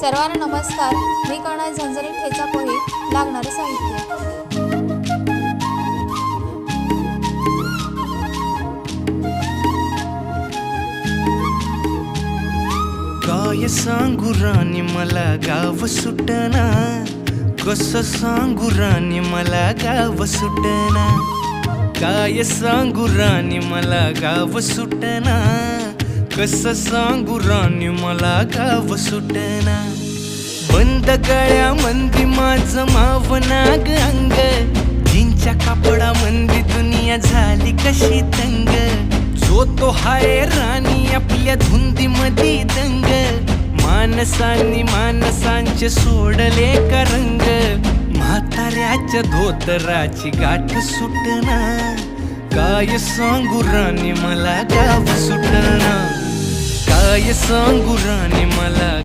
सर्वांना नमस्कार. मी करणार झणझणीत ठेचा पोहे. लागणारे साहित्य: काय सांगू राणी मला गाव सुटना, कसं सांगू राणी मला गाव सुटना. काय सांगू राणी मला गाव सुटना, कसं सांगू राणी मला गाव सुटना. बंद गळ्यामंदी माझं मावनाग अंग, जीनच्या कापडामंदी दुनिया झाली कशी तंग. जो तो हाय राणी आपल्या धुंदीमधी दंग, माणसांनी माणसांचे सोडले का रंग. म्हाताऱ्याच्या धोतराची गाठ सुटना, काय सांगू राणी मला गाव सुटना. काय सांगू राणी मला